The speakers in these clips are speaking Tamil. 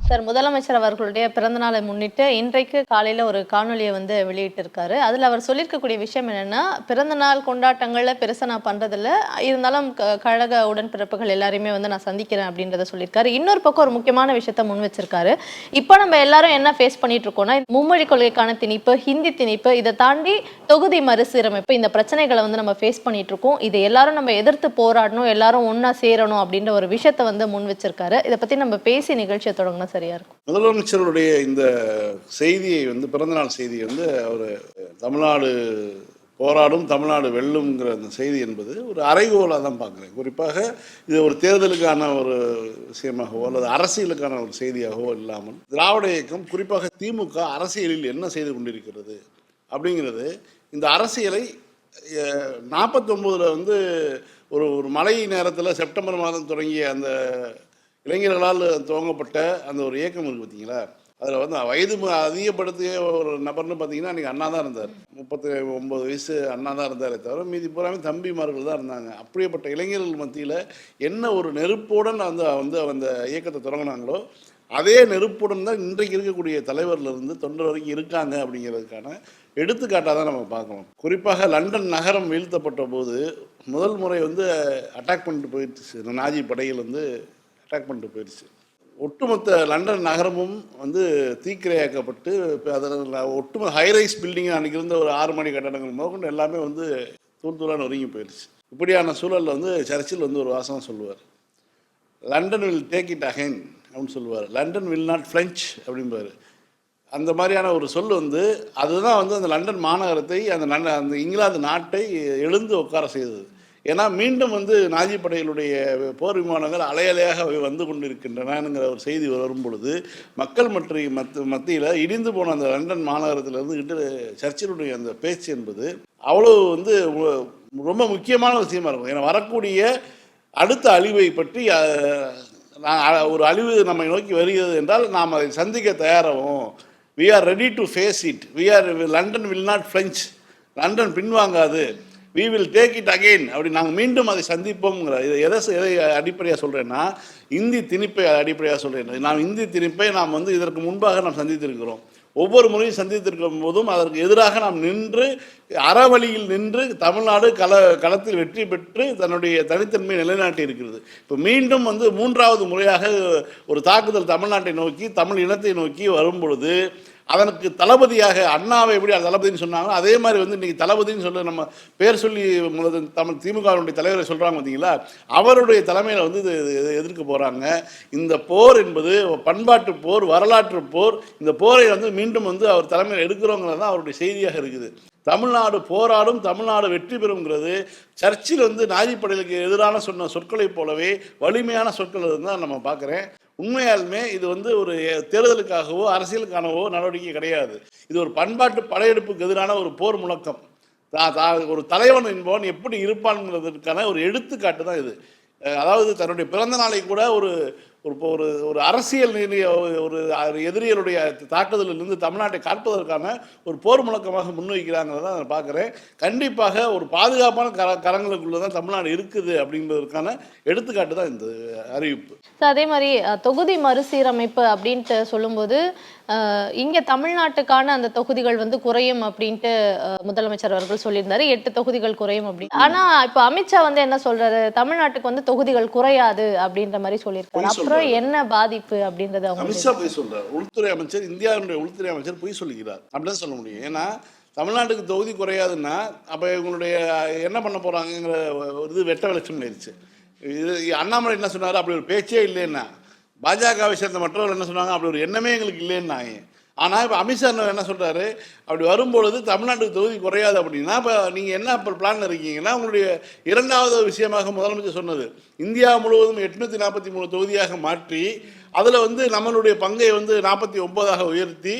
சார், முதலமைச்சர் அவர்களுடைய பிறந்தநாளை முன்னிட்டு இன்றைக்கு காலையில ஒரு காணொலியை வெளியிட்டிருக்காரு. அதுல அவர் சொல்லியிருக்கக்கூடிய விஷயம் என்னன்னா, பிறந்தநாள் கொண்டாட்டங்கள்ல பெருசா நான் பண்றதில்ல. இருந்தாலும் கழக உடன்பிறப்புகள் எல்லாரையுமே நான் சந்திக்கிறேன் அப்படின்றத சொல்லியிருக்காரு. இன்னொரு பக்கம் ஒரு முக்கியமான விஷயத்த முன் வச்சிருக்காரு. இப்போ நம்ம எல்லாரும் என்ன ஃபேஸ் பண்ணிட்டு இருக்கோம்னா, மும்மொழி கொள்கைக்கான திணிப்பு, ஹிந்தி திணிப்பு, இதை தாண்டி தொகுதி மறுசீரமைப்பு, இந்த பிரச்சனைகளை நம்ம ஃபேஸ் பண்ணிட்டு இருக்கோம். இதை எல்லாரும் நம்ம எதிர்த்து போராடணும், எல்லாரும் ஒன்னா சேரணும் அப்படின்ற ஒரு விஷயத்த முன் வச்சிருக்காரு. இதை பத்தி நம்ம பேசி நிகழ்ச்சியை தொடங்கணும். சரியா இருக்கும். முதலமைச்சருடைய இந்த செய்தியை பிறந்தநாள் செய்தி அவர் தமிழ்நாடு போராடும் தமிழ்நாடு வெல்லுங்கிற அந்த செய்தி என்பது ஒரு அறைகோலாக தான் பார்க்குறேன். குறிப்பாக இது ஒரு தேர்தலுக்கான ஒரு விஷயமாகவோ அல்லது அரசியலுக்கான ஒரு செய்தியாகவோ இல்லாமல் திராவிட இயக்கம் குறிப்பாக திமுக அரசியலில் என்ன செய்து கொண்டிருக்கிறது அப்படிங்கிறது, இந்த அரசியலை 49 ஒரு ஒரு மழை நேரத்தில் செப்டம்பர் மாதம் தொடங்கிய அந்த இளைஞர்களால் துவங்கப்பட்ட அந்த ஒரு இயக்கம் இருக்குது பார்த்தீங்களா, அதில் வயது அதிகப்படுத்திய ஒரு நபர்னு பார்த்தீங்கன்னா அன்றைக்கி அண்ணா தான் இருந்தார். 39 வயசு அண்ணா தான் இருந்தாரே தவிர மீதி பூராமே தம்பிமார்கள் தான் இருந்தாங்க. அப்படியேப்பட்ட இளைஞர்கள் மத்தியில் என்ன ஒரு நெருப்புடன் அந்த இயக்கத்தை தொடங்கினாங்களோ அதே நெருப்புடன் தான் இன்றைக்கு இருக்கக்கூடிய தலைவர்லேருந்து தொண்டர் வரைக்கும் இருக்காங்க அப்படிங்கிறதுக்கான எடுத்துக்காட்டாக தான் நம்ம பார்க்கணும். குறிப்பாக லண்டன் நகரம் வீழ்த்தப்பட்ட போது முதல் முறை அட்டாக் பண்ணிட்டு போயிடுச்சு, நாஜி படையில் அட்டாக் பண்ணிட்டு போயிடுச்சு. ஒட்டுமொத்த லண்டன் நகரமும் தீக்கிரையாக்கப்பட்டு அதில் ஒட்டுமொத்த ஹைரைஸ் பில்டிங் அன்றைக்கி இருந்த ஒரு 6 மணி கட்டடங்கள் முதற்கொண்டு எல்லாமே தூள் தூளாக நொறுங்கி போயிடுச்சு. இப்படியான சூழலில் சர்ச்சில் ஒரு வாசகம் சொல்லுவார், London will take it again அப்படின்னு சொல்லுவார். லண்டன் வில் நாட் ஃப்ரெஞ்ச் அப்படிம்பார். அந்த மாதிரியான ஒரு சொல் அதுதான் அந்த லண்டன் மாநகரத்தை அந்த இங்கிலாந்து நாட்டை எழுந்து உட்கார செய்தது. ஏன்னா மீண்டும் நாஜி படைகளுடைய போர் விமானங்கள் அலையலையாக வந்து கொண்டிருக்கின்றனங்கிற ஒரு செய்தி வரும் பொழுது மக்கள் மத்தியில் இடிந்து போன அந்த லண்டன் மாநகரத்திலிருந்து சர்ச்சிலுடைய அந்த பேச்சு என்பது அவ்வளோ ரொம்ப முக்கியமான விஷயமா இருக்கும். ஏன்னா வரக்கூடிய அடுத்த அழிவை பற்றி ஒரு அழிவு நம்மை நோக்கி வருகிறது என்றால் நாம் அதை சந்திக்க தயாராகும். we are ready to face it. London will not flinch. London பின்வாங்காது. we will take it again. அப்படி நாங்கள் மீண்டும் அதை சந்திப்போம்ங்கிற எதை அடிப்படையாக சொல்கிறேன்னா, இந்தி திணிப்பை அடிப்படையாக சொல்கிறேன். நாம் இந்தி திணிப்பை நாம் இதற்கு முன்பாக நாம் சந்தித்திருக்கிறோம். ஒவ்வொரு முறையும் சந்தித்திருக்கும் போதும் அதற்கு எதிராக நாம் நின்று அறவழியில் நின்று தமிழ்நாடு களத்தில் வெற்றி பெற்று தன்னுடைய தனித்தன்மையை நிலைநாட்டி இருக்கிறது. இப்போ மீண்டும் 3வது முறையாக ஒரு தாக்குதல் தமிழ்நாட்டை நோக்கி தமிழ் இனத்தை நோக்கி வரும் பொழுது அதற்கு தளபதியாக அண்ணாவை எப்படி தளபதினு சொன்னாங்களோ அதே மாதிரி இன்றைக்கி தளபதினு சொல்ல நம்ம பேர் சொல்லி தமிழ் திமுகவுடைய தலைவரை சொல்கிறாங்க பார்த்தீங்களா, அவருடைய தலைமையில் இது எதிர்க்க போகிறாங்க. இந்த போர் என்பது பண்பாட்டு போர், வரலாற்று போர். இந்த போரை மீண்டும் அவர் தலைமையில் எடுக்கிறோங்கிறது தான் அவருடைய செய்தியாக இருக்குது. தமிழ்நாடு போராடும் தமிழ்நாடு வெற்றி பெறுங்கிறது சர்ச்சில் நாஜி படைகளுக்கு எதிரான சொன்ன சொற்களைப் போலவே வலிமையான சொற்கள் தான் நம்ம பார்க்குறேன். உண்மையாலுமே இது ஒரு தேர்தலுக்காகவோ அரசியலுக்கானவோ நடவடிக்கை கிடையாது. இது ஒரு பண்பாட்டு படையெடுப்புக்கு எதிரான ஒரு போர் முழக்கம். ஒரு தலைவன் என்பவன் எப்படி இருப்பான்ங்கிறதுக்கான ஒரு எடுத்துக்காட்டு தான் இது. அதாவது தன்னுடைய பிறந்த நாளை கூட ஒரு ஒரு அரசியல் ஒரு எதிரிகளுடைய தாக்குதலிலிருந்து தமிழ்நாட்டை காப்பதற்கான ஒரு போர் முழக்கமாக முன்வைக்கிறாங்கிறத நான் பார்க்குறேன். கண்டிப்பாக ஒரு பாதுகாப்பான கரங்களுக்குள்ள தான் தமிழ்நாடு இருக்குது அப்படிங்கிறதுக்கான எடுத்துக்காட்டு தான் இந்த அறிவிப்பு. அதே மாதிரி தொகுதி மறுசீரமைப்பு அப்படின்ட்டு சொல்லும்போது இங்கே தமிழ்நாட்டுக்கான அந்த தொகுதிகள் குறையும் அப்படின்ட்டு முதலமைச்சர் அவர்கள் சொல்லியிருந்தாரு. 8 தொகுதிகள் குறையும் அப்படின்னு. ஆனா இப்போ அமித்ஷா என்ன சொல்றாரு, தமிழ்நாட்டுக்கு தொகுதிகள் குறையாது அப்படின்ற மாதிரி சொல்லியிருக்காரு. அப்புறம் என்ன பாதிப்பு அப்படின்றது அமித்ஷா போய் சொல்றாரு. உள்துறை அமைச்சர், இந்தியாவுடைய உள்துறை அமைச்சர் போய் சொல்லுகிறார் அப்படின்னு சொல்ல முடியும். ஏன்னா தமிழ்நாட்டுக்கு தொகுதி குறையாதுன்னா அப்போ இவங்களுடைய என்ன பண்ண போறாங்கிற ஒரு வெட்ட வெளிச்சம் ஆயிடுச்சு. இது அண்ணாமலை என்ன சொன்னார், அப்படி ஒரு பேச்சே இல்லைன்னா. பாஜகவை சேர்ந்த மற்றவர்கள் என்ன சொன்னாங்க, அப்படி ஒரு எண்ணமே எங்களுக்கு இல்லைன்னாங்க. ஆனால் இப்போ அமித்ஷா என்ன சொல்கிறாரு, அப்படி வரும்பொழுது தமிழ்நாட்டுக்கு தொகுதி குறையாது அப்படின்னா இப்போ நீங்கள் என்ன இப்போ பிளானில் இருக்கீங்கன்னா, உங்களுடைய 2வது விஷயமாக முதலமைச்சர் சொன்னது இந்தியா முழுவதும் 843 தொகுதியாக மாற்றி அதில் நம்மளுடைய பங்கை 49ஆக உயர்த்தி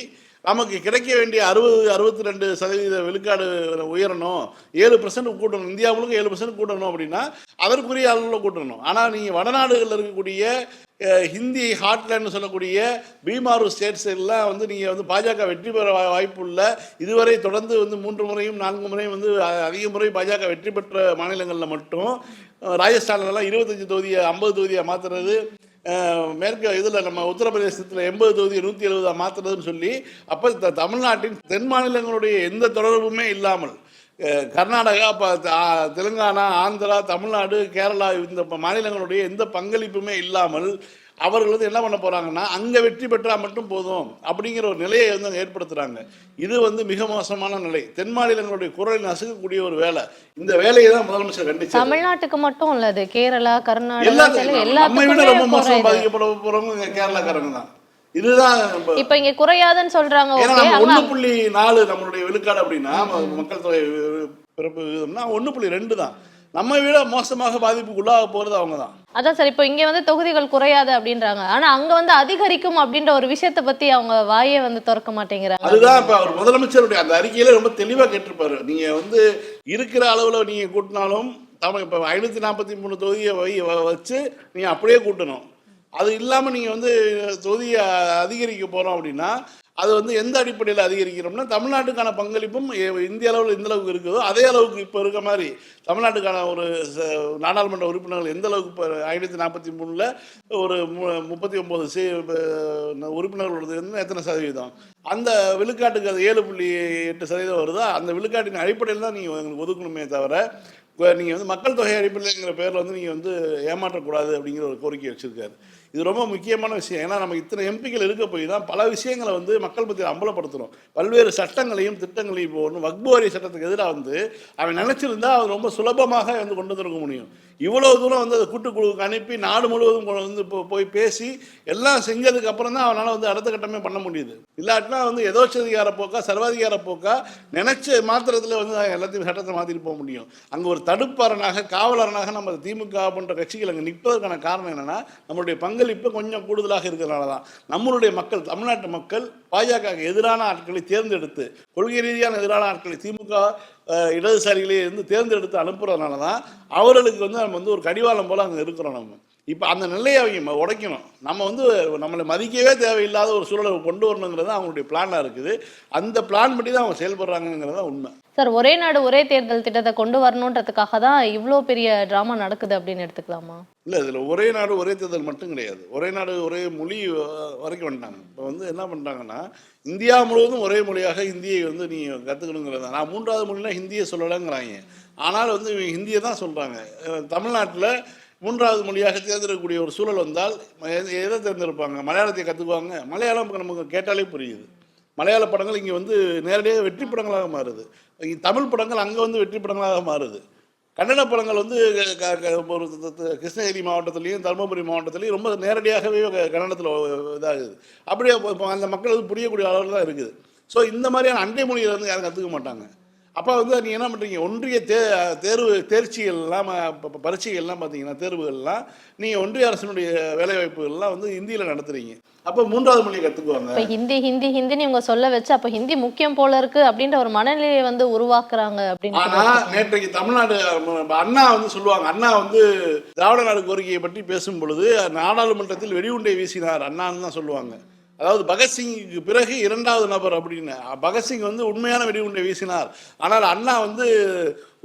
நமக்கு கிடைக்க வேண்டிய 62% விழுக்காடு உயரணும், 7% கூட்டணும், இந்தியா முழுக்க 7% கூட்டணும் அப்படின்னா அதற்குரிய அளவில் கூட்டணும். ஆனால் நீங்கள் வடநாடுகளில் இருக்கக்கூடிய ஹிந்தி ஹாட்லேண்ட்னு சொல்லக்கூடிய பீமாரு ஸ்டேட்ஸ் எல்லாம் நீங்கள் பாஜக வெற்றி பெற வாய்ப்பு இல்லை. இதுவரை தொடர்ந்து 3 முறையும் 4 முறையும் அதிக முறை பாஜக வெற்றி பெற்ற மாநிலங்களில் மட்டும் ராஜஸ்தான்லாம் 25 தொகுதியை 50 தொகுதியாக மாற்றுறது, மேற்கு இதில் நம்ம உத்தரப்பிரதேசத்தில் 80 தொகுதி 170 மாற்றுறதுன்னு சொல்லி அப்போ தமிழ்நாட்டின் தென் மாநிலங்களுடைய எந்த தொடர்புமே இல்லாமல் கர்நாடகா, தெலுங்கானா, ஆந்திரா, தமிழ்நாடு, கேரளா இந்த மாநிலங்களுடைய எந்த பங்களிப்புமே இல்லாமல் அவர்கள் வந்து என்ன பண்ண போகிறாங்கன்னா அங்கே வெற்றி பெற்றால் மட்டும் போதும் அப்படிங்கிற ஒரு நிலையை வந்து ஏற்படுத்துகிறாங்க. இது வந்து மிக மோசமான நிலை. தென் மாநிலங்களுடைய குரலை நசுக்கக்கூடிய ஒரு வேலை. இந்த வேலையை தான் முதலமைச்சர் கண்டிச்சார். தமிழ்நாட்டுக்கு மட்டும் இல்ல, அது கேரளா, கர்நாடகா எல்லாத்தையும் நம்மை விட ரொம்ப மோசம் பாதிக்கப்பட போகிறவங்க கேரளாக்காரங்க தான். இதுதான் இப்ப இங்க குறையாதுன்னு சொல்றாங்க. 1.4 நம்மளுடைய விழுக்காடு அப்படின்னா மக்கள் தொகை பிறப்பு விகிதம்னா 1.2 தான். நம்ம விட மோசமாக பாதிப்புக்குள்ளாக போறது அவங்க தான். அதான் சார், இப்போ இங்க வந்து தொகுதிகள் குறையாது அப்படின்றாங்க, ஆனா அங்க வந்து அதிகரிக்கும் அப்படின்ற ஒரு விஷயத்தை பத்தி அவங்க வாயே வந்து திறக்க மாட்டேங்கிறாங்க. அதுதான் இப்ப அவர் முதலமைச்சருடைய அந்த அறிக்கையில ரொம்ப தெளிவா கேட்டிருப்பாரு. நீங்க வந்து இருக்கிற அளவுல நீங்க கூட்டினாலும் இப்ப 543 தொகுதியை வச்சு நீங்க அப்படியே கூட்டணும். அது இல்லாமல் நீங்கள் வந்து தொகுதியை அதிகரிக்க போகிறோம் அப்படின்னா அது வந்து எந்த அடிப்படையில் அதிகரிக்கிறோம்னா தமிழ்நாட்டுக்கான பங்களிப்பும் இந்திய அளவில் எந்த அளவுக்கு இருக்குதோ அதே அளவுக்கு இப்போ இருக்க மாதிரி தமிழ்நாட்டுக்கான ஒரு நாடாளுமன்ற உறுப்பினர்கள் எந்த அளவுக்கு இப்போ 543 ஒரு 39 உறுப்பினர்கள் உள்ளது எத்தனை சதவீதம், அந்த விழுக்காட்டுக்கு அது 7.8% வருதோ அந்த விழுக்காட்டின் அடிப்படையில் தான் நீங்கள் எங்களுக்கு ஒதுக்கணுமே தவிர நீங்கள் வந்து மக்கள் தொகை அடிப்படைங்கிற பேரில் வந்து நீங்கள் வந்து ஏமாற்றக்கூடாது அப்படிங்கிற ஒரு கோரிக்கை வச்சுருக்காரு. இது ரொம்ப முக்கியமான விஷயம். ஏன்னா நம்ம இத்தனை எம்பிக்கள் இருக்க போய் தான் பல விஷயங்களை வந்து மக்கள் பற்றி அம்பலப்படுத்துகிறோம். பல்வேறு சட்டங்களையும் திட்டங்களையும் இப்போ ஒன்று வக்பு வாரிய சட்டத்துக்கு எதிராக வந்து அவன் நினச்சிருந்தா அது ரொம்ப சுலபமாக வந்து கொண்டு வந்துருக்க முடியும். இவ்வளோ தூரம் வந்து அதை கூட்டுக்குழுவுக்கு அனுப்பி நாடு முழுவதும் வந்து போய் பேசி எல்லாம் செஞ்சதுக்கு அப்புறம் தான் அவனால் வந்து அடுத்த கட்டமே பண்ண முடியுது. இல்லாட்டினா வந்து எதோச்சதிகார போக்கா சர்வாதிகார போக்கா நினைச்ச மாத்திரத்தில் வந்து எல்லாத்தையும் சட்டத்தை மாற்றிட்டு போக முடியும். அங்கே ஒரு தடுப்பரணாக காவலரனாக நம்ம திமுக போன்ற கட்சிகள் அங்கே நிற்பதற்கான காரணம் என்னென்னா நம்மளுடைய பங்களிப்பு கொஞ்சம் கூடுதலாக இருக்கிறதுனால தான். நம்மளுடைய மக்கள், தமிழ்நாட்டு மக்கள் பாஜக எதிரான ஆட்களை தேர்ந்தெடுத்து, கொள்கை ரீதியான எதிரான ஆட்களை திமுக இடதுசாரிகளே இருந்து தேர்ந்தெடுத்து அனுப்புறதுனால தான் அவர்களுக்கு வந்து நம்ம வந்து ஒரு கடிவாளம் போல் அங்கே இருக்கிறோம். நம்ம இப்போ அந்த நிலையை அவங்க உடைக்கணும். நம்ம வந்து நம்மளை மதிக்கவே தேவையில்லாத ஒரு சூழலை கொண்டு வரணுங்கிறது அவங்களுடைய பிளானாக இருக்குது. அந்த பிளான் படி தான் அவங்க செயல்படுறாங்கிறது தான் உண்மை. சார், ஒரே நாடு ஒரே தேர்தல் திட்டத்தை கொண்டு வரணுன்றதுக்காக தான் இவ்வளோ பெரிய ட்ராமா நடக்குது அப்படின்னு எடுத்துக்கலாமா? இல்லை, இதில் ஒரே நாடு ஒரே தேர்தல் மட்டும் கிடையாது. ஒரே நாடு ஒரே மொழி வரைக்கும் வந்துட்டாங்க. இப்போ வந்து என்ன பண்ணுறாங்கன்னா இந்தியா முழுவதும் ஒரே மொழியாக ஹிந்தியை வந்து நீ கற்றுக்கணுங்கிறத. நான் 3வது மொழினா ஹிந்தியை சொல்லலைங்கிறாங்க. ஆனால் வந்து ஹிந்தியை தான் சொல்கிறாங்க. தமிழ்நாட்டில் 3வது மொழியாக தேர்ந்தெடுக்கக்கூடிய ஒரு சூழல் வந்தால் எதை தேர்ந்தெடுப்பாங்க? மலையாளத்தை கற்றுக்குவாங்க. மலையாளம் நமக்கு கேட்டாலே புரியுது. மலையாள படங்கள் இங்கே வந்து நேரடியாக வெற்றி படங்களாக மாறுது. தமிழ் படங்கள் அங்கே வந்து வெற்றி படங்களாக மாறுது. கன்னட படங்கள் வந்து ஒரு கிருஷ்ணகிரி மாவட்டத்துலேயும் தருமபுரி மாவட்டத்துலேயும் ரொம்ப நேரடியாகவே கன்னடத்தில் இதாகுது. அப்படியே இப்போ அந்த மக்கள் வந்து புரியக்கூடிய அளவில் தான் இருக்குது. ஸோ இந்த மாதிரியான அண்டை மொழியை வந்து யாரும் கற்றுக்க மாட்டாங்க. அப்போ வந்து நீங்கள் என்ன பண்ணுறீங்க, ஒன்றிய தேர்ச்சிகள்லாம் பரீட்சைகள்லாம் பார்த்தீங்கன்னா தேர்வுகள்லாம் நீங்கள் ஒன்றிய அரசினுடைய வேலைவாய்ப்புகள்லாம் வந்து ஹிந்தியில் நடத்துகிறீங்க. அப்போ 3வது மொழியை கற்றுக்குவாங்க. இப்போ ஹிந்தி ஹிந்தி ஹிந்தின்னு இவங்க சொல்ல வச்சு அப்போ ஹிந்தி முக்கியம் போல இருக்கு அப்படின்ற ஒரு மனநிலையை வந்து உருவாக்குறாங்க அப்படின்னு. ஆனால் நேற்றைக்கு தமிழ்நாடு அண்ணா வந்து சொல்லுவாங்க. அண்ணா வந்து திராவிட நாடு கோரிக்கையை பற்றி பேசும் பொழுது நாடாளுமன்றத்தில் வெடிகுண்டை வீசினார் அண்ணான்னு தான் சொல்லுவாங்க. அதாவது பகத்சிங்குக்கு பிறகு 2வது நபர் அப்படின்னு. பகத்சிங் வந்து உண்மையான வெடிகுண்டை வீசினார். ஆனால் அண்ணா வந்து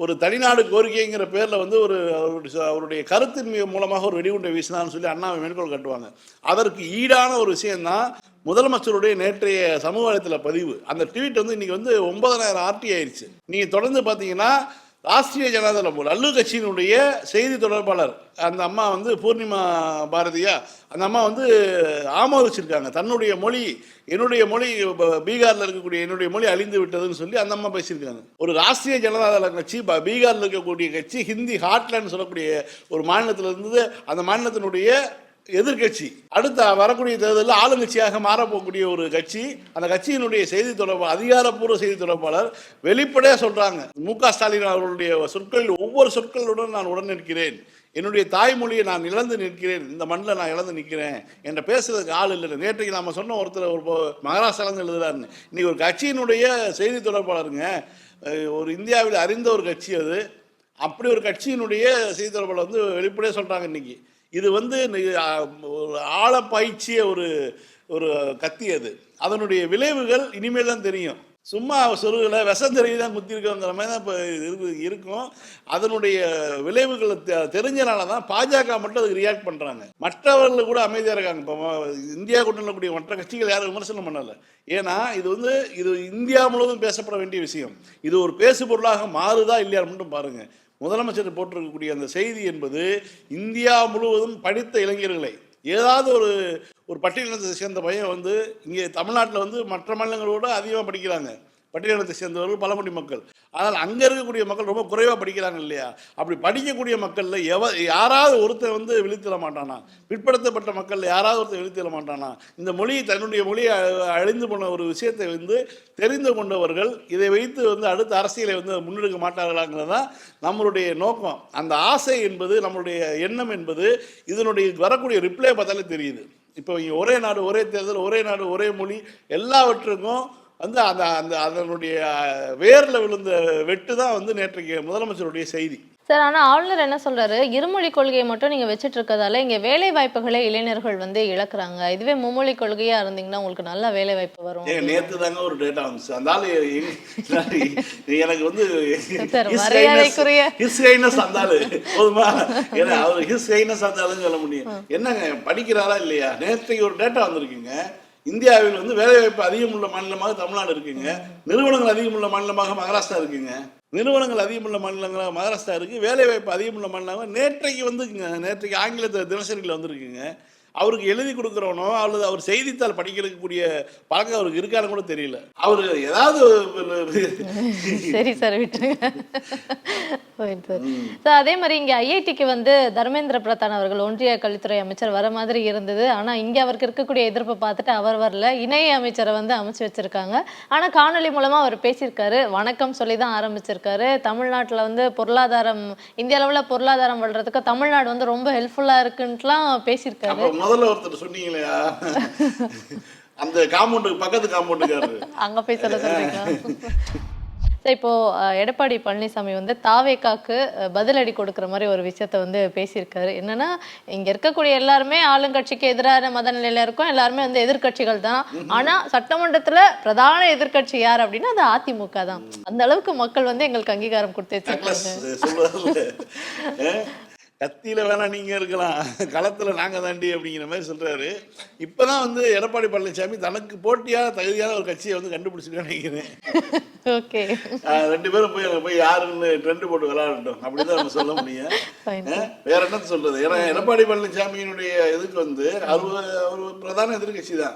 ஒரு தனிநாடு கோரிக்கைங்கிற பேரில் வந்து அவருடைய கருத்தின் மூலமாக ஒரு வெடிகுண்டை வீசினார்னு சொல்லி அண்ணாவை மேற்கோள் காட்டுவாங்க. அதற்கு ஈடான ஒரு விஷயம்தான் முதலமைச்சருடைய நேற்றைய சமூக வலைத்தள பதிவு. அந்த ட்வீட் வந்து இன்னைக்கு வந்து 9000 RT ஆயிடுச்சு. நீங்கள் தொடர்ந்து பார்த்தீங்கன்னா ராஷ்டிரிய ஜனதாதளம் லல்லு கட்சியினுடைய செய்தி தொடர்பாளர் அந்த அம்மா வந்து பூர்ணிமா பாரதியா, அந்த அம்மா வந்து ஆமோதிச்சிருக்காங்க. தன்னுடைய மொழி, என்னுடைய மொழி, பீகாரில் இருக்கக்கூடிய என்னுடைய மொழி அழிந்து விட்டதுன்னு சொல்லி அந்த அம்மா பேசியிருக்காங்க. ஒரு ராஷ்டிரிய ஜனதாதளம் கட்சி, பீகாரில் இருக்கக்கூடிய கட்சி, ஹிந்தி ஹார்ட்லேண்ட் சொல்லக்கூடிய ஒரு மாநிலத்தில் இருந்தது. அந்த மாநிலத்தினுடைய எதிர்கட்சி அடுத்த வரக்கூடிய தேர்தலில் ஆளுங்கட்சியாக மாறப்போகக்கூடிய ஒரு கட்சி. அந்த கட்சியினுடைய செய்தி தொடர்பாளர், அதிகாரப்பூர்வ செய்தி தொடர்பாளர் வெளிப்படையாக சொல்றாங்க, மு.க. ஸ்டாலின் அவர்களுடைய சொற்களில் ஒவ்வொரு சொற்களுடன் நான் உடன் நிற்கிறேன், என்னுடைய தாய்மொழியை நான் இழந்து நிற்கிறேன், இந்த மண்ணில் நான் இழந்து நிற்கிறேன் என்ற பேசுறதுக்கு ஆள் இல்லை. நேற்றைக்கு நாம சொன்ன ஒருத்தர் ஒரு மகாராஷ்டிராலேருந்து எழுதுறாருன்னு. இன்னைக்கு ஒரு கட்சியினுடைய செய்தி தொடர்பாளருங்க, ஒரு இந்தியாவில் அறிந்த ஒரு கட்சி அது. அப்படி ஒரு கட்சியினுடைய செய்தி தொடர்பாளர் வந்து வெளிப்படையாக சொல்றாங்க. இன்னைக்கு இது வந்து ஆழ பாய்ச்சிய ஒரு கத்தி. அது அதனுடைய விளைவுகள் இனிமேல் தான் தெரியும். சும்மா சொருகில் விஷம் தெரிய தான் குத்திருக்கோங்கிற மாதிரி தான் இப்போ இருக்கும். அதனுடைய விளைவுகளை தெரிஞ்சனால தான் பாஜக மட்டும் அதுக்கு ரியாக்ட் பண்ணுறாங்க. மற்றவர்கள் கூட அமைதியாக இருக்காங்க. இப்போ இந்தியா கூட்டணியில் இருக்கக்கூடிய மற்ற கட்சிகள் யாரும் விமர்சனம் பண்ணலை. ஏன்னா இது இந்தியா முழுவதும் பேசப்பட வேண்டிய விஷயம். இது ஒரு பேசு பொருளாக மாறுதா இல்லையா மட்டும் பாருங்கள். முதலமைச்சர் போட்டிருக்கக்கூடிய அந்த செய்தி என்பது இந்தியா முழுவதும் படித்த இளைஞர்களை, ஏதாவது ஒரு பட்டியலினத்தை சேர்ந்த பையன் வந்து இங்கே தமிழ்நாட்டில் வந்து மற்ற மாநிலங்களோட அதிகமாக படிக்கிறாங்க. பட்டியலினத்தை சேர்ந்தவர்கள் பழங்குடி மக்கள். ஆனால் அங்கே இருக்கக்கூடிய மக்கள் ரொம்ப குறைவாக படிக்கிறாங்க இல்லையா? அப்படி படிக்கக்கூடிய மக்களில் யாராவது ஒருத்தர் வந்து விழித்திட மாட்டானா? பிற்படுத்தப்பட்ட மக்களில் யாராவது ஒருத்தர் விழித்திட மாட்டானா? இந்த மொழியை தன்னுடைய மொழியை அழிந்து போன ஒரு விஷயத்தை வந்து தெரிந்து கொண்டவர்கள் இதை வைத்து வந்து அடுத்த அரசியலை வந்து முன்னெடுக்க மாட்டார்களாங்கிறது தான் நம்மளுடைய நோக்கம். அந்த ஆசை என்பது, நம்மளுடைய எண்ணம் என்பது இதனுடைய வரக்கூடிய ரிப்ளை பார்த்தாலே தெரியுது. இப்போ இங்கே ஒரே நாடு ஒரே தேர்தல், ஒரே நாடு ஒரே மொழி, எல்லாவற்றுக்கும் வந்து அதனுடைய வேரில் விழுந்த வெட்டு தான் வந்து நேற்றைக்கு முதலமைச்சருடைய செய்தி. சார், ஆனால் ஆளுநர் என்ன சொல்றாரு, இருமொழி கொள்கையை மட்டும் நீங்க வச்சுட்டு இருக்கதால இங்க வேலை வாய்ப்புகளை இளைஞர்கள் வந்து இழக்கிறாங்க. இதுவே மும்மொழி கொள்கையா இருந்தீங்கன்னா உங்களுக்கு நல்ல வேலை வாய்ப்பு வரும். நேற்று தாங்க ஒரு டேட்டா வந்துச்சு. அந்த ஆளு எனக்கு வந்து ஹிஸ் ஹைனஸ் அந்த ஆளு போதுமா? ஏன்னா அவர் ஹிஸ் ஹைனஸ் அந்த ஆளுன்னு சொல்ல முடியும். என்னங்க படிக்கிறாரா இல்லையா? நேற்றைக்கு ஒரு டேட்டா வந்திருக்குங்க. இந்தியாவில் வந்து வேலைவாய்ப்பு அதிகம் உள்ள மாநிலமாக தமிழ்நாடு இருக்குங்க. நிறுவனங்கள் அதிகம் உள்ள மாநிலமாக மகாராஷ்டிரா இருக்குங்க. நிறுவனங்கள் அதிகமுள்ள மாநிலங்களாக மகாராஷ்டிரா இருக்குது. வேலைவாய்ப்பு அதிகமுள்ள மாநிலமாக நேற்றைக்கு வந்துக்குங்க. நேற்றைக்கு ஆங்கிலத்தை தினசரியில் வந்திருக்குங்க. அவருக்கு எழுதி கொடுக்குறவனோ அல்லது அவர் செய்தித்தாள் படிக்கிறக்கூடிய பழக்கம் அவருக்கு இருக்கான்னு கூட தெரியல. அவர் ஏதாவது சரி சார், விட்டுருங்க சார். அதே மாதிரி இங்கே ஐஐடிக்கு வந்து தர்மேந்திர பிரதான் அவர்கள் ஒன்றிய கல்வித்துறை அமைச்சர் வர மாதிரி இருந்தது. ஆனால் இங்கே அவருக்கு இருக்கக்கூடிய எதிர்ப்பை பார்த்துட்டு அவர் வரல. இணை அமைச்சரை வந்து அமைச்சு வச்சிருக்காங்க. ஆனால் காணொலி மூலமாக அவர் பேசியிருக்காரு. வணக்கம் சொல்லி தான் ஆரம்பிச்சிருக்காரு. தமிழ்நாட்டில் வந்து பொருளாதாரம், இந்திய அளவில் பொருளாதாரம் வளர்றதுக்கு தமிழ்நாடு வந்து ரொம்ப ஹெல்ப்ஃபுல்லாக இருக்குன்ட்டுலாம் பேசியிருக்காரு. முதல்ல ஒருத்தர் சொன்னீங்களே அந்த காம்பவுண்டுக்கு பக்கத்து காம்பவுண்டுக்காரு, அங்க போய் சொல்ல சொல்றீங்களா? இப்போ எடப்பாடி பழனிசாமி வந்து தாவேக்காக்கு பதிலடி கொடுக்குற மாதிரி ஒரு விஷயத்த வந்து பேசியிருக்காரு. என்னன்னா, இங்க இருக்கக்கூடிய எல்லாருமே ஆளுங்கட்சிக்கு எதிரான மதநிலையில இருக்கும், எல்லாருமே வந்து எதிர்கட்சிகள் தான். ஆனா சட்டமன்றத்துல பிரதான எதிர்கட்சி யார் அப்படின்னா அது அதிமுக தான். அந்த அளவுக்கு மக்கள் வந்து எங்களுக்கு அங்கீகாரம் கொடுத்து வச்சிருக்காங்க. கத்தியில் வேணா நீங்கள் இருக்கலாம், களத்தில் நாங்கள் தாண்டி அப்படிங்கிற மாதிரி சொல்கிறாரு. இப்போ தான் வந்து எடப்பாடி பழனிசாமி தனக்கு போட்டியான தகுதியான ஒரு கட்சியை வந்து கண்டுபிடிச்சிருக்கேன்னு நினைக்கிறேன். ஓகே, 2 பேரும் போய் யாருன்னு ட்ரெண்டு போட்டு விளையாடட்டும் அப்படி தான் நம்ம சொல்ல முடியும். வேற என்ன சொல்கிறது? ஏன்னா எடப்பாடி பழனிசாமியினுடைய இதுக்கு வந்து அவர் பிரதான எதிர்கட்சி தான்.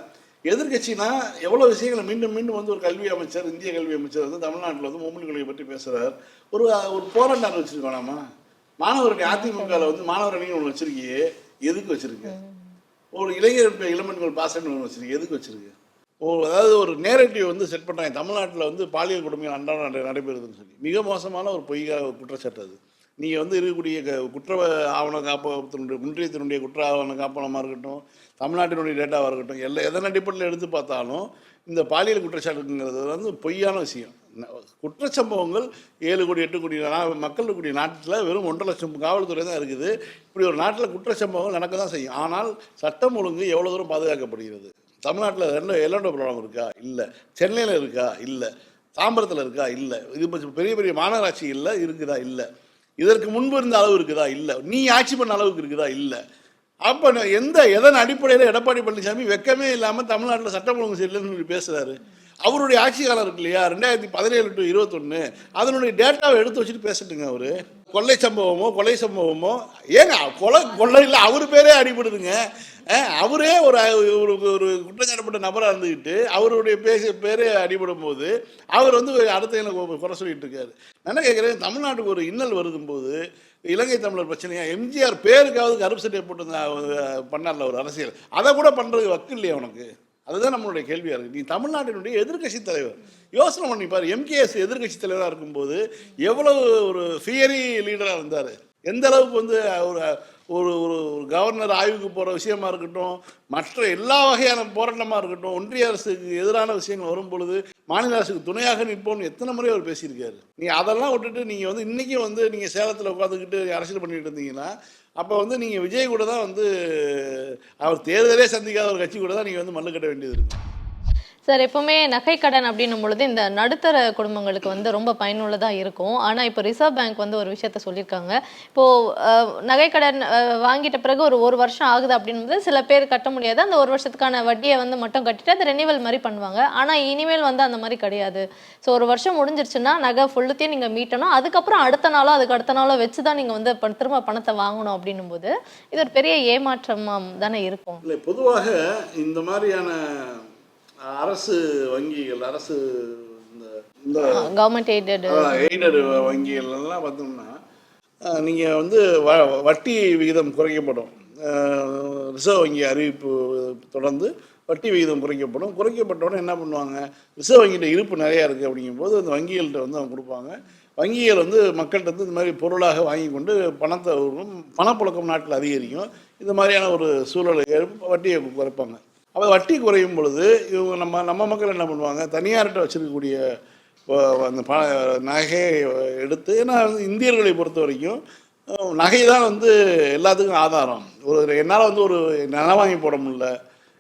எதிர்கட்சினா எவ்வளோ விஷயங்களை மீண்டும் மீண்டும் வந்து ஒரு கல்வி அமைச்சர், இந்திய கல்வி அமைச்சர் வந்து தமிழ்நாட்டில் வந்து மும்மொழி கொள்கையை பற்றி பேசுகிறார். ஒரு போராட்டம் வச்சுருக்கோம். மாணவரணி அதிமுகவில் வந்து மாணவரணி ஒன்று வச்சிருக்கியே, எதுக்கு வச்சிருக்கு? ஒரு இளம்பெண்கள் பாசன்னு ஒன்று வச்சிருக்கு, எதுக்கு வச்சிருக்கு? அதாவது ஒரு நேரட்டிவ் வந்து செட் பண்ணுறாங்க. தமிழ்நாட்டில் வந்து பாலியல் கொடுமைகள் அன்றாடம் நடைபெறுதுன்னு சொல்லி மிக மோசமான ஒரு குற்றச்சாட்டு அது. நீங்கள் வந்து இருக்கக்கூடிய குற்ற ஆவண காப்பகத்தினுடைய ஒன்றியத்தினுடைய குற்ற ஆவண காப்பகமாக இருக்கட்டும், தமிழ்நாட்டினுடைய டேட்டாவாக இருக்கட்டும், எதன் அடிப்படையில் எடுத்து பார்த்தாலும் இந்த பாலியல் குற்றச்சாட்டுங்கிறது வந்து பொய்யான விஷயம். குற்றச்சம்பவங்கள் 7 கோடி 8 கோடி மக்கள் இருக்கக்கூடிய நாட்டில் வெறும் 1.5 லட்சம் காவல்துறை தான் இருக்குது. இப்படி ஒரு நாட்டில் குற்றச்சம்பவங்கள் நடக்க தான் செய்யும். ஆனால் சட்டம் ஒழுங்கு எவ்வளோ தூரம் பாதுகாக்கப்படுகிறது? தமிழ்நாட்டில் எல்லோட ப்ராப்ளம் இருக்கா? இல்லை. சென்னையில் இருக்கா? இல்லை. தாம்பரத்தில் இருக்கா? இல்லை. இது பெரிய பெரிய மாநகராட்சிகளில் இருக்குதா? இல்லை. இதற்கு முன்பு இருந்த அளவு இருக்குதா? இல்லை. நீ ஆட்சி பண்ண அளவுக்கு இருக்குதா? இல்லை. அப்போ எதன் அடிப்படையில் எடப்பாடி பழனிசாமி வெக்கமே இல்லாமல் தமிழ்நாட்டில் சட்டம் ஒழுங்கு சரியில்லைன்னு பேசுகிறாரு? அவருடைய ஆட்சி காலம் இருக்கு இல்லையா, 2017 to 2021, அதனுடைய டேட்டாவை எடுத்து வச்சுட்டு பேசிட்டுங்க. அவர் கொள்ளை சம்பவமோ ஏங்க கொள்ளையில் அவர் பேரே அடிபடுதுங்க. அவரே ஒரு குற்றச்சாட்டப்பட்ட நபராக இருந்துக்கிட்டு அவருடைய பேரே அடிபடும் போது அவர் வந்து அடுத்த எனக்கு குறை சொல்லிட்டு இருக்காரு. என்ன கேட்குறேன், தமிழ்நாட்டுக்கு ஒரு இன்னல் வருதும்போது இலங்கை தமிழர் பிரச்சனையா, எம்ஜிஆர் பேருக்காவது கருப்பு சட்டையை போட்டு பண்ணார்ல ஒரு அரசியல், அதை கூட பண்ணுறது வக்கு இல்லையா உனக்கு? அதுதான் நம்மளுடைய கேள்வியாக இருக்குது. நீ தமிழ்நாட்டினுடைய எதிர்கட்சி தலைவர், யோசனை பண்ணிப்பார். எம்கேஎஸ் எதிர்கட்சி தலைவராக இருக்கும்போது எவ்வளவு ஒரு ஃபியரி லீடராக இருந்தார். எந்த அளவுக்கு வந்து ஒரு ஒரு கவர்னர் ஆய்வுக்கு போகிற விஷயமா இருக்கட்டும், மற்ற எல்லா வகையான போராட்டமாக இருக்கட்டும், ஒன்றிய அரசுக்கு எதிரான விஷயங்கள் வரும் பொழுது மாநில அரசுக்கு துணையாக நிற்போம்னு எத்தனை முறை அவர் பேசியிருக்காரு. நீங்கள் அதெல்லாம் விட்டுட்டு நீங்கள் வந்து இன்றைக்கும் வந்து நீங்கள் சேலத்தில் உட்காந்துக்கிட்டு அரசியல் பண்ணிட்டு இருந்தீங்கன்னா, அப்போ வந்து நீங்கள் விஜய் கூட தான் வந்து அவர் தேர்தலே சந்திக்காத ஒரு கட்சி கூட தான் நீங்கள் வந்து மல்லு கட்ட வேண்டியது இருக்குது. சார், எப்பவுமே நகை கடன் அப்படின்னும் பொழுது இந்த நடுத்தர குடும்பங்களுக்கு வந்து ரொம்ப பயனுள்ளதா இருக்கும். ஆனா இப்போ ரிசர்வ் பேங்க் வந்து ஒரு விஷயத்த சொல்லியிருக்காங்க. இப்போ நகை கடன் வாங்கிட்ட பிறகு ஒரு வருஷம் ஆகுது அப்படின்னும்போது சில பேர் கட்ட முடியாது. அந்த ஒரு வருஷத்துக்கான வட்டியை வந்து மட்டும் கட்டிட்டு அது ரெனிவல் மாதிரி பண்ணுவாங்க. ஆனா இனிமேல் வந்து அந்த மாதிரி கிடையாது. ஸோ ஒரு வருஷம் முடிஞ்சிருச்சுன்னா நகை ஃபுல்லுத்தையும் நீங்க மீட்டணும். அதுக்கப்புறம் அடுத்த நாளோ அதுக்கு அடுத்த நாளோ வச்சு தான் நீங்க வந்து திரும்ப பணத்தை வாங்கணும் அப்படின்னும் போது இது ஒரு பெரிய ஏமாற்றமா தானே இருக்கும். இல்லை, பொதுவாக இந்த மாதிரியான அரசு வங்கிகள், அரசு இந்த இந்த கவர்மெண்ட் எய்டட் எய்டட் வங்கிகள் எல்லாம் பார்த்தோம்னா நீங்கள் வந்து வட்டி விகிதம் குறைக்கப்படும். ரிசர்வ் வங்கி அறிவிப்பு தொடர்ந்து வட்டி விகிதம் குறைக்கப்படும். குறைக்கப்பட்டவுடனே என்ன பண்ணுவாங்க, ரிசர்வ் வங்கிகிட்ட இருப்பு நிறையா இருக்குது அப்படிங்கும்போது அந்த வங்கிகள்கிட்ட வந்து அவங்க கொடுப்பாங்க. வங்கிகள் வந்து மக்கள்கிட்ட வந்து இந்த மாதிரி பொருளாக வாங்கி கொண்டு பணத்தை பணப்புழக்கம் நாட்டில் அதிகரிக்கும். இந்த மாதிரியான ஒரு சூழலை வட்டியை குறைப்பாங்க. அப்போ வட்டி குறையும் பொழுது இவங்க நம்ம மக்கள் என்ன பண்ணுவாங்க, தனியார்கிட்ட வச்சுருக்கக்கூடிய அந்த நகையை எடுத்து, ஏன்னா வந்து இந்தியர்களை பொறுத்த வரைக்கும் நகை தான் வந்து எல்லாத்துக்கும் ஆதாரம். என்னால் வந்து ஒரு நிலம் வாங்கி போட முடியல,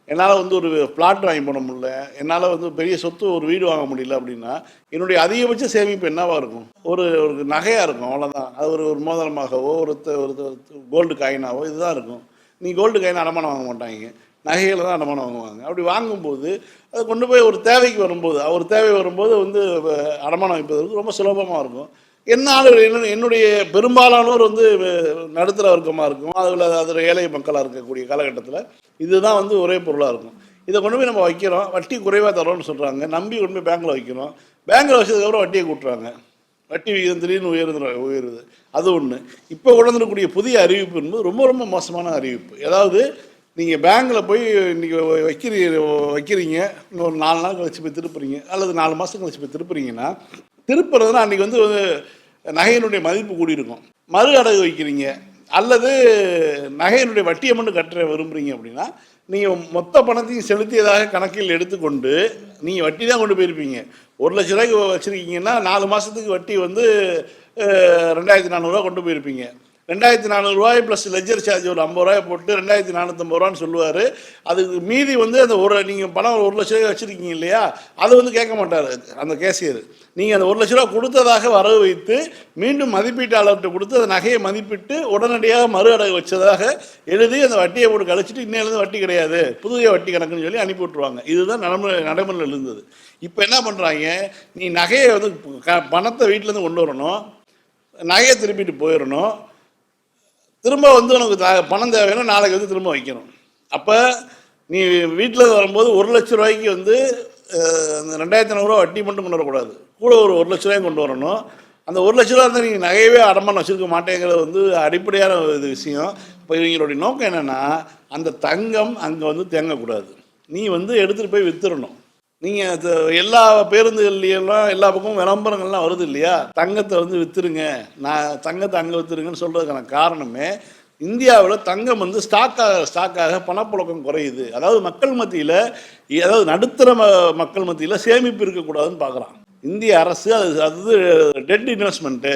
என்னால் வந்து ஒரு பிளாட் வாங்கி போட முடியல, என்னால் வந்து பெரிய சொத்து ஒரு வீடு வாங்க முடியல அப்படின்னா என்னுடைய அதிகபட்ச சேமிப்பு என்னவாக இருக்கும், ஒரு நகையாக இருக்கும், அவ்வளோதான். அது ஒரு மோதிரமாகவோ ஒரு கோல்டு காயினாவோ இதுதான் இருக்கும். நீ கோல்டு காயின் அடமானம் வாங்க மாட்டாங்க, நகைகளை தான் அடமானம் வாங்குவாங்க. அப்படி வாங்கும்போது அதை கொண்டு போய் ஒரு தேவைக்கு வரும்போது, ஒரு தேவை வரும்போது வந்து அடமானம் வைப்பதற்கு ரொம்ப சுலபமாக இருக்கும். என்னுடைய பெரும்பாலானோர் வந்து நடுத்தர வர்க்கமாக இருக்கும், அதில் ஏழை மக்களாக இருக்கக்கூடிய காலகட்டத்தில் இதுதான் வந்து ஒரே பொருளாக இருக்கும். இதை கொண்டு போய் நம்ம வைக்கிறோம், வட்டி குறைவாக தரோன்னு சொல்கிறாங்க, நம்பி கொண்டு போய் பேங்க்கில் வைக்கிறோம். பேங்க்கில் வச்சதுக்கப்புறம் வட்டியை கூட்டுறாங்க, வட்டி விகிதம் திடீர்னு உயருது. அது ஒன்று. இப்போ கொண்டு புதிய அறிவிப்பு என்பது ரொம்ப ரொம்ப மோசமான அறிவிப்பு. அதாவது நீங்கள் பேங்க்கில் போய் இன்றைக்கி வைக்கிறீங்க, இன்னொரு 4 நாள் கழிச்சு போய் திருப்புறீங்க, அல்லது 4 மாதம் கழிச்சு போய் திருப்புறீங்கன்னா, திருப்புறதுனா அன்றைக்கி வந்து நகையினுடைய மதிப்பு கூடியிருக்கும். மறு அடகு வைக்கிறீங்க அல்லது நகையினுடைய வட்டியை மட்டும் கட்ட விரும்புகிறீங்க அப்படின்னா, நீங்கள் மொத்த பணத்தையும் செலுத்தியதாக கணக்கில் எடுத்துக்கொண்டு நீங்கள் வட்டி தான் கொண்டு போயிருப்பீங்க. 1,00,000 வச்சுருக்கீங்கன்னா 4 மாதத்துக்கு வட்டி வந்து 2,400 கொண்டு போயிருப்பீங்க. 2,400 ப்ளஸ் லெஜர் சார்ஜ் ஒரு 50 ரூபாய் போட்டு 2,450 சொல்லுவார். அதுக்கு மீதி வந்து அந்த நீங்கள் பணம் 1,00,000 வச்சுருக்கீங்க இல்லையா, அது வந்து கேட்க மாட்டார் அந்த கேஷியர். நீங்கள் அந்த 1,00,000 கொடுத்ததாக வரவு வைத்து மீண்டும் மதிப்பீட்டாளர்கிட்ட கொடுத்து அந்த நகையை மதிப்பிட்டு உடனடியாக மறு அடகு வச்சதாக எழுதி அந்த வட்டியை போட்டு கழிச்சிட்டு இன்னும் வட்டி கிடையாது, புதிய வட்டி கணக்குன்னு சொல்லி அனுப்பி விட்ருவாங்க. இதுதான் நடைமுறையில் இருந்தது. இப்போ என்ன பண்ணுறாங்க, நீ நகையை வந்து பணத்தை வீட்டிலேருந்து கொண்டு வரணும், நகையை திருப்பிட்டு போயிடணும், திரும்ப வந்து உனக்கு பணம் தேவைன்னா நாளைக்கு வந்து திரும்ப வைக்கணும். அப்போ நீ வீட்டில் வரும்போது 1,00,000 வந்து அந்த 2,400 வட்டி மட்டும் கொண்டு வரக்கூடாது, கூட ஒரு 1,00,000 கொண்டு வரணும். அந்த 1,00,000 இருந்தால் நீங்கள் நகையவே அடமானம் வச்சுருக்க மாட்டேங்கிறது வந்து அடிப்படையான இது விஷயம். இப்போ இவங்களுடைய நோக்கம் என்னென்னா, அந்த தங்கம் அங்கே வந்து தேங்கக்கூடாது, நீ வந்து எடுத்துகிட்டு போய் விற்றுடணும். நீங்கள் எல்லா பேருந்துகள்லாம் எல்லா பக்கமும் விளம்பரங்கள்லாம் வருது இல்லையா, தங்கத்தை வந்து விற்றுருங்க, தங்கத்தை அங்கே விற்றுருங்கன்னு சொல்கிறதுக்கான காரணமே இந்தியாவில் தங்கம் வந்து ஸ்டாக்காக பணப்புழக்கம் குறையுது. அதாவது மக்கள் மத்தியில், அதாவது நடுத்தர மக்கள் மத்தியில் சேமிப்பு இருக்கக்கூடாதுன்னு பார்க்குறான் இந்திய அரசு. அது டெட் இன்வெஸ்ட்மெண்ட்டு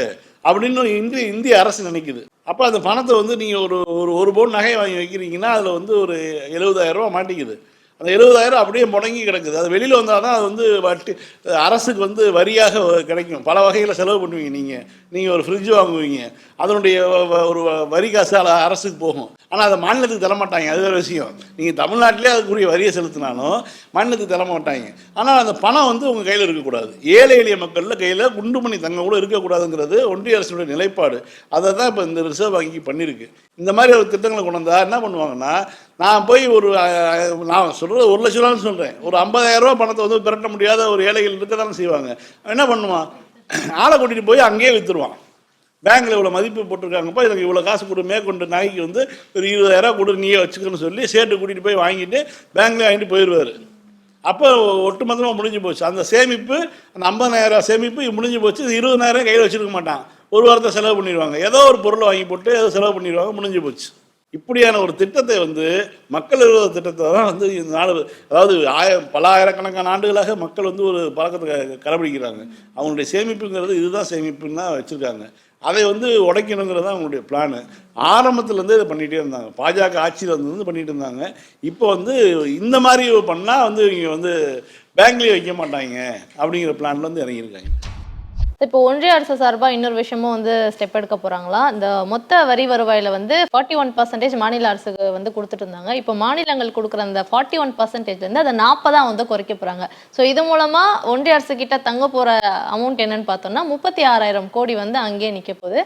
அப்படின்னு இந்திய அரசு நினைக்குது. அப்போ அந்த பணத்தை வந்து நீங்கள் ஒரு பவுன் நகை வாங்கி வைக்கிறீங்கன்னா அதில் வந்து ஒரு 70,000 ரூபா மாட்டிக்குது. அந்த 70,000 அப்படியே முடங்கி கிடக்குது. அது வெளியில் வந்தால் தான் அது வந்து வட்டி அரசுக்கு வந்து வரியாக கிடைக்கும். பல வகையில் செலவு பண்ணுவீங்க. நீங்கள் ஒரு ஃப்ரிட்ஜ் வாங்குவீங்க, அதனுடைய ஒரு வரி காசு அரசுக்கு போகும். ஆனால் அதை மாநிலத்துக்கு தரமாட்டாங்க, அது வேறு விஷயம். நீங்கள் தமிழ்நாட்டிலே அதுக்குரிய வரியை செலுத்தினாலும் மாநிலத்துக்கு தரமாட்டாங்க. ஆனால் அந்த பணம் வந்து உங்கள் கையில் இருக்கக்கூடாது. ஏழை எளிய மக்களில் கையில் குண்டு மணி தங்கம் கூட இருக்கக்கூடாதுங்கிறது ஒன்றிய அரசுடைய நிலைப்பாடு. அதை தான் இப்போ இந்த ரிசர்வ் வங்கி பண்ணியிருக்கு. இந்த மாதிரி ஒரு திட்டங்களை கொண்டு வந்தால் என்ன பண்ணுவாங்கன்னா, நான் போய் நான் சொல்கிறது 1,00,000 சொல்கிறேன், ஒரு 50,000 ரூபா பணத்தை வந்து திரட்ட முடியாத ஒரு ஏழைகள் இருக்க தானே செய்வாங்க. என்ன பண்ணுவான், ஆளை கூட்டிகிட்டு போய் அங்கேயே விற்றுருவான். பேங்க்கில் இவ்வளோ மதிப்பு போட்டிருக்காங்கப்பா, இதுக்கு இவ்வளோ காசு கொடு, மேற்கொண்டு நகைக்கு வந்து ஒரு 20,000 கொடு நீயே வச்சுக்கணும்னு சொல்லி சேட்டு கூட்டிகிட்டு போய் வாங்கிட்டு பேங்க்லேயே வாங்கிட்டு போயிடுவார். அப்போ ஒட்டுமொத்தமாக முடிஞ்சு போச்சு அந்த சேமிப்பு. அந்த 50,000 சேமிப்பு முடிஞ்சு போச்சு. 20,000 கையில் வச்சுருக்க மாட்டான், ஒரு வாரத்தை செலவு பண்ணிடுவாங்க, ஏதோ ஒரு பொருளை வாங்கி போட்டு ஏதோ செலவு பண்ணிடுவாங்க, முடிஞ்சு போச்சு. இப்படியான ஒரு திட்டத்தை வந்து மக்கள் விரோத திட்டத்தை தான் வந்து இந்த நாடு, அதாவது பல ஆயிரக்கணக்கான ஆண்டுகளாக மக்கள் வந்து ஒரு பழக்கத்தை கடைபிடிக்கிறாங்க. அவங்களுடைய சேமிப்புங்கிறது இதுதான் சேமிப்புன்னு தான் வச்சுருக்காங்க. அதை வந்து உடைக்கணுங்கிறது தான் அவங்களுடைய பிளானு. ஆரம்பத்துலேருந்தே இதை பண்ணிகிட்டே இருந்தாங்க. பாஜக ஆட்சியில் வந்து பண்ணிகிட்டு இருந்தாங்க. இப்போ வந்து இந்த மாதிரி பண்ணால் வந்து இங்கே வந்து பேங்க்லேயே வைக்க மாட்டாங்க அப்படிங்கிற பிளான்ல வந்து இறங்கியிருக்காங்க. இப்போ ஒன்றிய அரசு சார்பா இன்னொரு விஷயமும் வந்து ஸ்டெப் எடுக்க போறாங்களா? இந்த மொத்த வரி வருவாயில வந்து 41% மாநில அரசுக்கு வந்து குடுத்துட்டு இருந்தாங்க. இப்போ மாநிலங்கள் குடுக்குற அந்த 41% இருந்து அத 40ஆ வந்து குறைக்க போறாங்க. ஸோ இது மூலமா ஒன்றிய அரசு கிட்ட தங்க போற அமௌண்ட் என்னன்னு பார்த்தோம்னா 36,000 கோடி வந்து அங்கேயே நிக்க போகுது.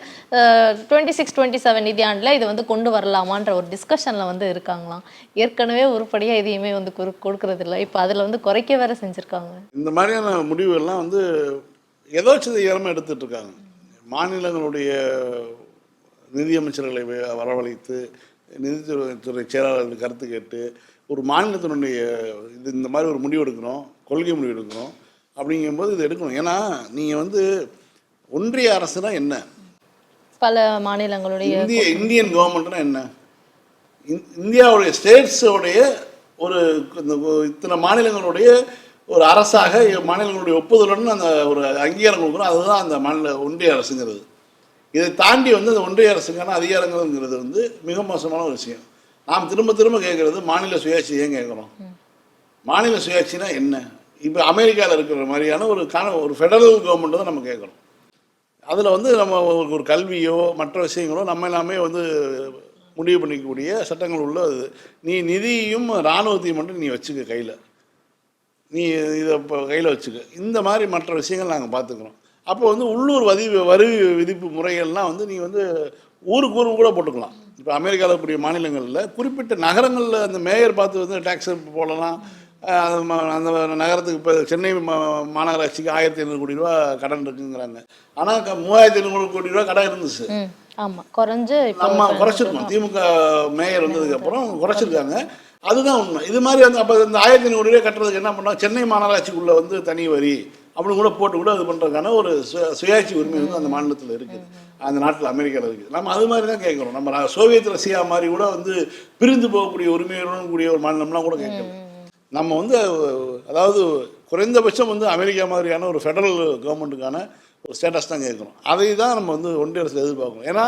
26-27 நிதியாண்டுல இது வந்து கொண்டு வரலாமான்ற ஒரு டிஸ்கஷன்ல வந்து இருக்காங்களாம். ஏற்கனவே உருப்படியா எதையுமே வந்து கொடுக்கறது இல்ல. இப்போ அதுல வந்து குறைக்க வேற செஞ்சிருக்காங்க. இந்த மாதிரியான முடிவுகள்லாம் வந்து எதோச்சிதமாக எடுத்துட்டு இருக்காங்க. மாநிலங்களுடைய நிதியமைச்சர்களை வரவழைத்து நிதித்துறை செயலாளர்கள் கருத்து கேட்டு ஒரு மாநிலத்தினுடைய இந்த மாதிரி ஒரு முடிவு எடுக்கணும், கொள்கை முடிவு எடுக்கணும். அப்படிங்கும்போது இது எடுக்கணும். ஏன்னா நீங்கள் வந்து ஒன்றிய அரசுனா என்ன, பல மாநிலங்களுடைய இந்தியன் கவர்மெண்ட்னா என்ன, இந்தியாவுடைய ஸ்டேட்ஸோடைய ஒரு இத்தனை மாநிலங்களுடைய ஒரு அரசாக மாநிலங்களுடைய ஒப்புதலுடன் அந்த ஒரு அங்கீகாரம் கொடுக்குறோம். அதுதான் அந்த மாநில ஒன்றிய அரசுங்கிறது. இதை தாண்டி வந்து அந்த ஒன்றிய அரசுக்கான அதிகாரங்கள்ங்கிறது வந்து மிக மோசமான ஒரு விஷயம். நாம் திரும்ப திரும்ப கேட்குறது மாநில சுயாட்சி ஏன் கேட்குறோம்? மாநில சுயாட்சினா என்ன? இப்போ அமெரிக்காவில் இருக்கிற மாதிரியான ஒரு ஃபெடரல் கவர்மெண்ட் தான் நம்ம கேட்குறோம். அதில் வந்து நம்ம ஒரு கல்வியோ மற்ற விஷயங்களோ நம்ம எல்லாமே வந்து முடிவு பண்ணிக்கக்கூடிய சட்டங்கள் உள்ள அது. நீ நிதியையும் இராணுவத்தையும் மட்டும் நீ வச்சுக்க கையில், நீ இதை இப்போ கையில் வச்சுக்க. இந்த மாதிரி மற்ற விஷயங்கள் நாங்கள் பார்த்துக்குறோம். அப்போ வந்து உள்ளூர் வரி விதிப்பு முறைகள்லாம் வந்து நீங்கள் வந்து ஊருக்கு கூட போட்டுக்கலாம். இப்போ அமெரிக்காவில் இருக்கக்கூடிய மாநிலங்களில் குறிப்பிட்ட நகரங்களில் அந்த மேயர் பார்த்து வந்து டேக்ஸ் போடலாம். அந்த நகரத்துக்கு இப்போ சென்னை மாநகராட்சிக்கு 1,500 கோடி ரூபா கடன் இருக்குங்கிறாங்க. ஆனால் 3,500 கோடி ரூபா கடன் இருந்துச்சு. ஆமாம், குறைஞ்சு நம்ம குறைச்சிருக்கோம். திமுக மேயர் வந்ததுக்கப்புறம் குறைச்சிருக்காங்க. அதுதான் உண்மை. இது மாதிரி வந்து அப்போ இந்த 1,500 கோடி ரூபாய் கட்டுறதுக்கு என்ன பண்ணோம், சென்னை மாநகராட்சிக்குள்ளே வந்து தனி வரி அப்படின்னு கூட போட்டு கூட இது பண்ணுறதுக்கான ஒரு சுயாட்சி உரிமை வந்து அந்த மாநிலத்தில் இருக்குது, அந்த நாட்டில் அமெரிக்காவில் இருக்குது. நம்ம அது மாதிரி தான் கேட்குறோம். நம்ம சோவியத் ரஷ்யா மாதிரி கூட வந்து பிரிந்து போகக்கூடிய உரிமையுடன் கூடிய ஒரு மாநிலம்லாம் கூட கேட்கணும். நம்ம வந்து அதாவது குறைந்தபட்சம் வந்து அமெரிக்கா மாதிரியான ஒரு ஃபெடரல் கவர்மெண்ட்டுக்கான ஒரு ஸ்டேட்டஸ் தான் கேட்குறோம். அதை தான் நம்ம வந்து ஒன்றிய அரசு எதிர்பார்க்கணும். ஏன்னா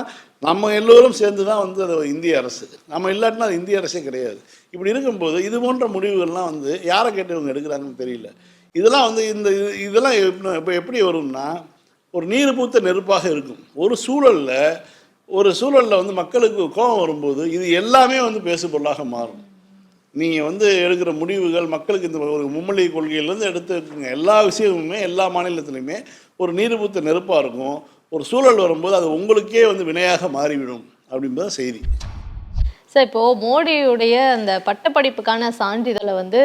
நம்ம எல்லோரும் சேர்ந்து தான் வந்து அது இந்திய அரசு. நம்ம இல்லாட்டினா அது இந்திய அரசே கிடையாது. இப்படி இருக்கும்போது இது போன்ற முடிவுகள்லாம் வந்து யாரை கேட்டு இவங்க எடுக்கிறாங்கன்னு தெரியல. இதெல்லாம் வந்து இதெல்லாம் இப்போ எப்படி வரும்னா ஒரு நீர் பூத்த நெருப்பாக இருக்கும். ஒரு சூழலில் வந்து மக்களுக்கு கோபம் வரும்போது இது எல்லாமே வந்து பேசு பொருளாக மாறும். நீங்கள் வந்து எடுக்கிற முடிவுகள் மக்களுக்கு இந்த ஒரு மும்மொழி கொள்கையிலேருந்து எடுத்துக்கோங்க, எல்லா விஷயமுமே எல்லா மாநிலத்துலையுமே ஒரு நீர் பூத்த நெருப்பாக இருக்கும். ஒரு சூழல் வரும்போது அது உங்களுக்கே வந்து வினையாக மாறிவிடும் அப்படின்றது செய்தி. சார், இப்போ மோடியுடைய அந்த பட்டப்படிப்புக்கான சான்றிதழை வந்து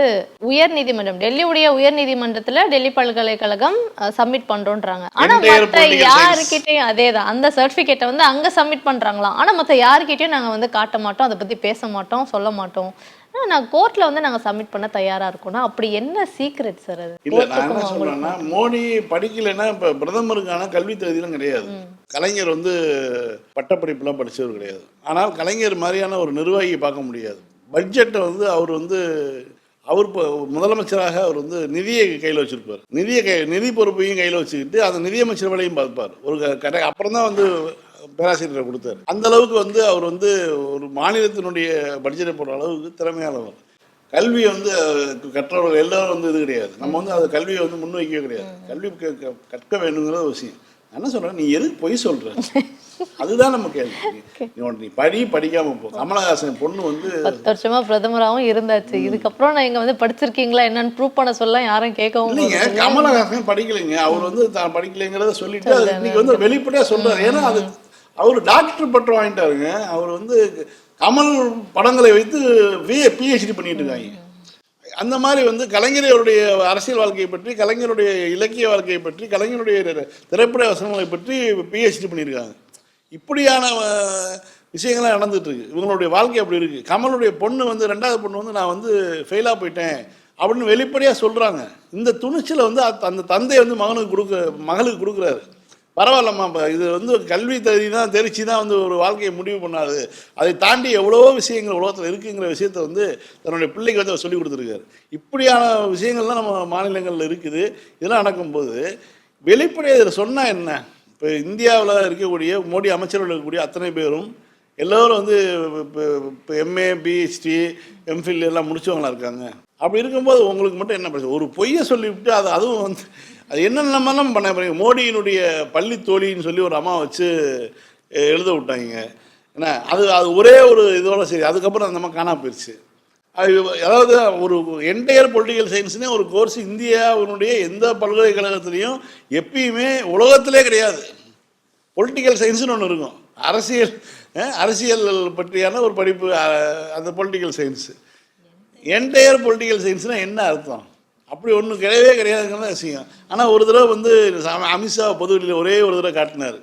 உயர்நீதிமன்றம், டெல்லியுடைய உயர்நீதிமன்றத்துல டெல்லி பல்கலைக்கழகம் சப்மிட் பண்றோன்றாங்க. ஆனா மத்த யாருக்கிட்டையும் அதேதான் அந்த சர்டிபிகேட்டை வந்து அங்க சப்மிட் பண்றாங்களாம். ஆனா மத்த யாருக்கிட்டையும் நாங்க வந்து காட்ட மாட்டோம், அதை பத்தி பேச மாட்டோம், சொல்ல மாட்டோம். நான் கோர்ட்ல வந்து நாங்க சப்மிட் பண்ண தயாரா இருக்கோம்னா அப்படி என்ன சீக்ரெட் சார் அது? இல்லை, நான் என்ன சொல்றேன்னா மோடி படிக்கலைன்னா இப்போ பிரதமருக்கான கல்வி தகுதியெல்லாம் கிடையாது. கலைஞர் வந்து பட்டப்படிப்புலாம் படித்தவர் கிடையாது. ஆனால் கலைஞர் மாதிரியான ஒரு நிர்வாகியை பார்க்க முடியாது. பட்ஜெட்டை வந்து அவர் இப்போ முதலமைச்சராக அவர் வந்து நிதியை கையில் வச்சுருப்பார். நிதி பொறுப்பையும் கையில் வச்சுக்கிட்டு அந்த நிதியமைச்சர் வேலையும் பார்ப்பார். அப்புறம் தான் வந்து பேராசிரியரை கொடுத்தார். அந்த அளவுக்கு வந்து அவர் வந்து ஒரு மாநிலத்தினுடைய பட்ஜெட்டை போடுற அளவுக்கு திறமையானவர். கல்வியை வந்து கற்றவர்கள் எல்லாரும் வந்து இது கிடையாது. நம்ம வந்து அந்த கல்வியை வந்து முன்வைக்கவே கிடையாது. கல்வி கற்க வேணுங்கிற ஒரு விஷயம். என்ன சொல்கிறேன், நீ எதுக்கு பொய் சொல்கிற? அதுதான் நம்ம கேள்வி. நீ படிக்காம போ. கமலஹாசன் பொண்ணு வந்து 10 வருஷமா பிரதமராகவும் இருந்தாச்சு. இதுக்கப்புறம் நான் இங்க வந்து படிச்சிருக்கீங்களா என்னன்னு ப்ரூவ் பண்ண சொல்ல யாரும் கேட்கவும் இல்லைங்க. கமலஹாசன் படிக்கலைங்க. அவர் வந்து தான் படிக்கலைங்கிறத சொல்லிட்டு இன்னைக்கு வந்து வெளிப்படையா சொல்றாரு. ஏன்னா அது அவர் டாக்டர் பட்டம் வாங்கிட்டாருங்க. அவர் வந்து கமல் படங்களை வைத்து பிஹெச்டி பண்ணிட்டு இருக்காங்க. அந்த மாதிரி வந்து கலைஞருடைய அரசியல் வாழ்க்கையை பற்றி, கலைஞருடைய இலக்கிய வாழ்க்கையை பற்றி, கலைஞருடைய திரைப்பட வசனங்களை பற்றி பிஹெச்டி பண்ணியிருக்காங்க. இப்படியான விஷயங்கள்லாம் நடந்துட்டுருக்கு. இவங்களுடைய வாழ்க்கை அப்படி இருக்குது. கமலுடைய பொண்ணு வந்து 2வது பொண்ணு வந்து நான் வந்து ஃபெயிலாக போயிட்டேன் அப்படின்னு வெளிப்படையாக சொல்கிறாங்க. இந்த துணிச்சலை வந்து அந்த தந்தை வந்து மகளுக்கு கொடுக்குறாரு. பரவாயில்லம்மா, இது வந்து கல்வி தகுதி தான் தெரிச்சு தான் வந்து ஒரு வாழ்க்கையை முடிவு பண்ணாது, அதை தாண்டி எவ்வளவோ விஷயங்கள் உலகத்தில் இருக்குங்கிற விஷயத்த வந்து தன்னுடைய பிள்ளைக்கு வந்து அவர் சொல்லிக் கொடுத்துருக்காரு. இப்படியான விஷயங்கள்லாம் நம்ம மாநிலங்களில் இருக்குது. இதெல்லாம் நடக்கும்போது வெளிப்படையாக இதில் சொன்னால் என்ன, இப்போ இந்தியாவில் இருக்கக்கூடிய மோடி அமைச்சர்கள் இருக்கக்கூடிய அத்தனை பேரும் எல்லோரும் வந்து இப்போ எம்ஏ பிஹெச்டி எம்ஃபில் எல்லாம் முடிச்சவங்களா இருக்காங்க. அப்படி இருக்கும்போது உங்களுக்கு மட்டும் என்ன பிரச்சனை? ஒரு பொய்யை சொல்லிவிட்டு அதுவும் வந்து அது என்னென்னமெல்லாம் பண்ண போறீங்க. மோடியினுடைய பள்ளி தோழின்னு சொல்லி ஒரு அம்மா வச்சு எழுத விட்டாங்க. ஏன்னா அது ஒரே ஒரு இதோட சரி, அதுக்கப்புறம் அந்த அம்மா காணாம போயிடுச்சு. அதாவது ஒரு என்டையர் பொலிட்டிக்கல் சயின்ஸ்னே ஒரு கோர்ஸ் இந்தியாவினுடைய எந்த பல்கலைக்கழகத்துலேயும் எப்பயுமே உலகத்திலே கிடையாது. பொலிட்டிக்கல் சயின்ஸ்னு ஒன்று இருக்கும், அரசியல் பற்றியான ஒரு படிப்பு, அந்த பொலிட்டிக்கல் சயின்ஸு. என்டையர் பொலிட்டிக்கல் சயின்ஸ்னால் என்ன அர்த்தம்? அப்படி ஒன்றும் கிடையவே கிடையாதுங்கிறது விஷயம். ஆனால் ஒரு தடவை வந்து அமித்ஷா பொதுவெளியில் ஒரே ஒரு தடவை காட்டினார்.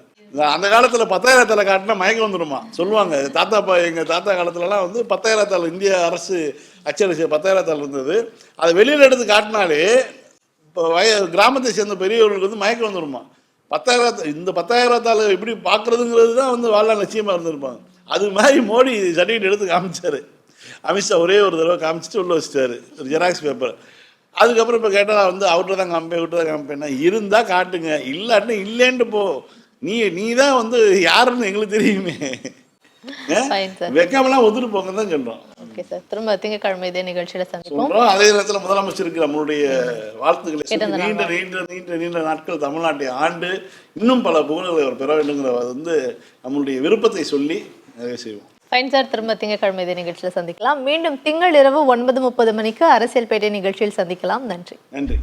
அந்த காலத்தில் 10,000 காட்டினா மயக்கம் வந்துடுமா சொல்லுவாங்க. எங்கள் தாத்தா காலத்துலலாம் வந்து 10,000 இந்திய அரசு அச்சடிச்ச 10,000 இருந்தது. அதை வெளியில் எடுத்து காட்டினாலே இப்போ கிராமத்தை சேர்ந்த பெரியவர்களுக்கு வந்து மயக்கம் வந்துடுமா. 10,000 இந்த 10,000 எப்படி பார்க்குறதுங்கிறது தான் வந்து வாழ்நாள் நிச்சயமாக இருந்திருப்பாங்க. அது மாதிரி மோடி சர்டிஃபிகேட் எடுத்து காமிச்சார். அமித்ஷா ஒரே ஒரு தடவை காமிச்சிட்டு உள்ள வச்சிட்டாரு ஒரு ஜெராக்ஸ் பேப்பர். அதுக்கப்புறம் இப்போ கேட்டால் வந்து அவர்கிட்ட தான் காமிப்பேன், இவர்கிட்ட தான் காமிப்பேன்னா, இருந்தால் காட்டுங்க, இல்லாட்டினா இல்லைன்ட்டு போ. நீ தான் வந்து யாருன்னு எங்களுக்கு தெரியுமே, வெக்காமெல்லாம் ஒத்துட்டு போங்க தான் சொல்கிறோம். ஓகே சார், திரும்ப திங்கட்கிழமை இதே நிகழ்ச்சியில் சந்திப்போம். சொல்கிறோம். அதே நேரத்தில் முதலமைச்சருக்கு நம்மளுடைய வாழ்த்துக்களை நீண்ட நீண்ட நீண்ட நீண்ட நாட்கள் தமிழ்நாட்டை ஆண்டு இன்னும் பல புகழ்களை அவர் பெற வேண்டுங்கிற வந்து நம்மளுடைய விருப்பத்தை சொல்லி நிறைய செய்வோம். ஃபைன் சார், திரும்ப திங்கட்கிழமை இதே நிகழ்ச்சியில் சந்திக்கலாம். மீண்டும் திங்கள் இரவு 9:30 மணிக்கு அரசியல் பேட்டை நிகழ்ச்சியில் சந்திக்கலாம். நன்றி. நன்றி.